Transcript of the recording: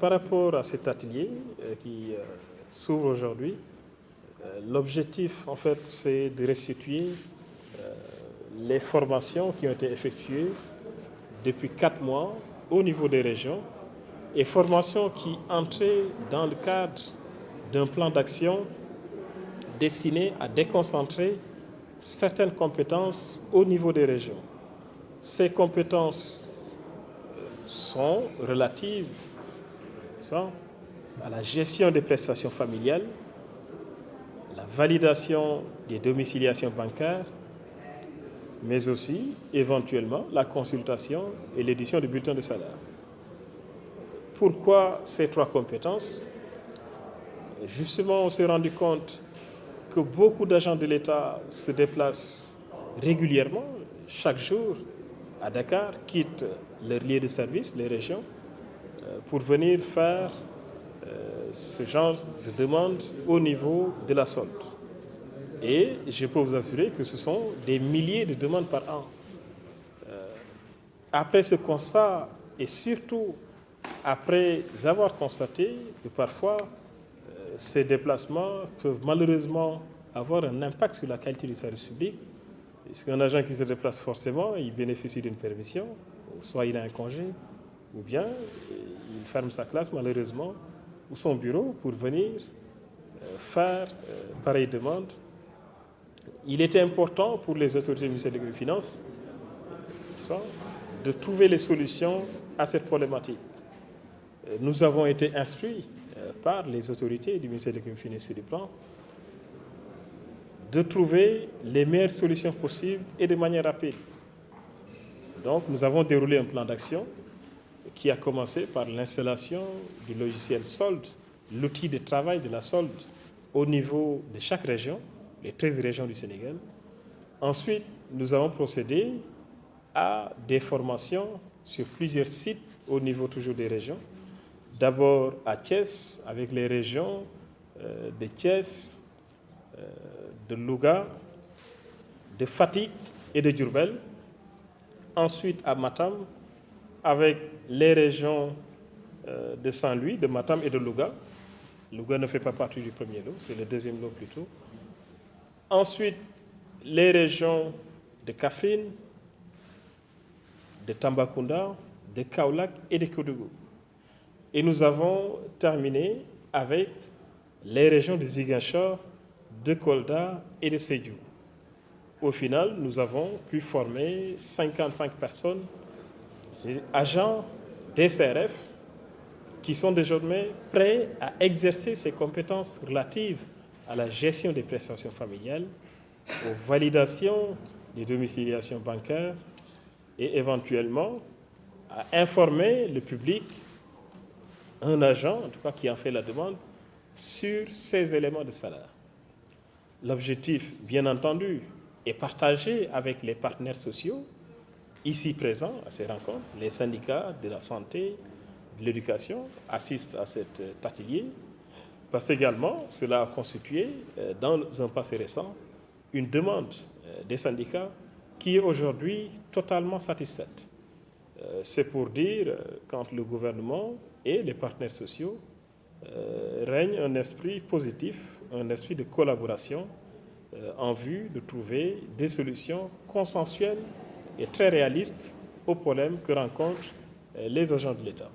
par rapport à cet atelier qui s'ouvre aujourd'hui, l'objectif, en fait, c'est de restituer les formations qui ont été effectuées depuis 4 mois au niveau des régions et formations qui entraient dans le cadre d'un plan d'action destiné à déconcentrer certaines compétences au niveau des régions. Ces compétences sont relatives à la gestion des prestations familiales, la validation des domiciliations bancaires, mais aussi, éventuellement, la consultation et l'édition du bulletin de salaire. Pourquoi ces 3 compétences? Justement, on s'est rendu compte que beaucoup d'agents de l'État se déplacent régulièrement, chaque jour, à Dakar, quittent leur lieu de service, les régions, pour venir faire ce genre de demande au niveau de la solde. Et je peux vous assurer que ce sont des milliers de demandes par an. Après ce constat, et surtout après avoir constaté que parfois ces déplacements peuvent malheureusement avoir un impact sur la qualité du service public, puisqu'un agent qui se déplace forcément, il bénéficie d'une permission, soit il a un congé, ou bien il ferme sa classe malheureusement, ou son bureau pour venir faire pareille demande. Il était important pour les autorités du ministère des Finances de trouver les solutions à cette problématique. Nous avons été instruits par les autorités du ministère des Finances sur le plan de trouver les meilleures solutions possibles et de manière rapide. Donc, nous avons déroulé un plan d'action qui a commencé par l'installation du logiciel solde, l'outil de travail de la solde au niveau de chaque région, les 13 régions du Sénégal. Ensuite, nous avons procédé à des formations sur plusieurs sites au niveau toujours des régions. D'abord à Thiès, avec les régions de Thiès, de Louga, de Fatick et de Diourbel. Ensuite à Matam, avec les régions de Saint-Louis, de Matam et de Louga. Louga ne fait pas partie du premier lot, c'est le deuxième lot plutôt. Ensuite, les régions de Kaffrine, de Tambacounda, de Kaolack et de Kédougou. Et nous avons terminé avec les régions de Ziguinchor, de Kolda et de Sédhiou. Au final, nous avons pu former 55 personnes, agents DCRF, qui sont désormais prêts à exercer ces compétences relatives à la gestion des prestations familiales, aux validations des domiciliations bancaires et éventuellement à informer le public, un agent en tout cas qui en fait la demande, sur ces éléments de salaire. L'objectif, bien entendu, est partagé avec les partenaires sociaux ici présents à ces rencontres. Les syndicats de la santé, de l'éducation assistent à cet atelier parce qu'également cela a constitué dans un passé récent une demande des syndicats qui est aujourd'hui totalement satisfaite. C'est pour dire quand le gouvernement et les partenaires sociaux règne un esprit positif, un esprit de collaboration en vue de trouver des solutions consensuelles et très réalistes aux problèmes que rencontrent les agents de l'État.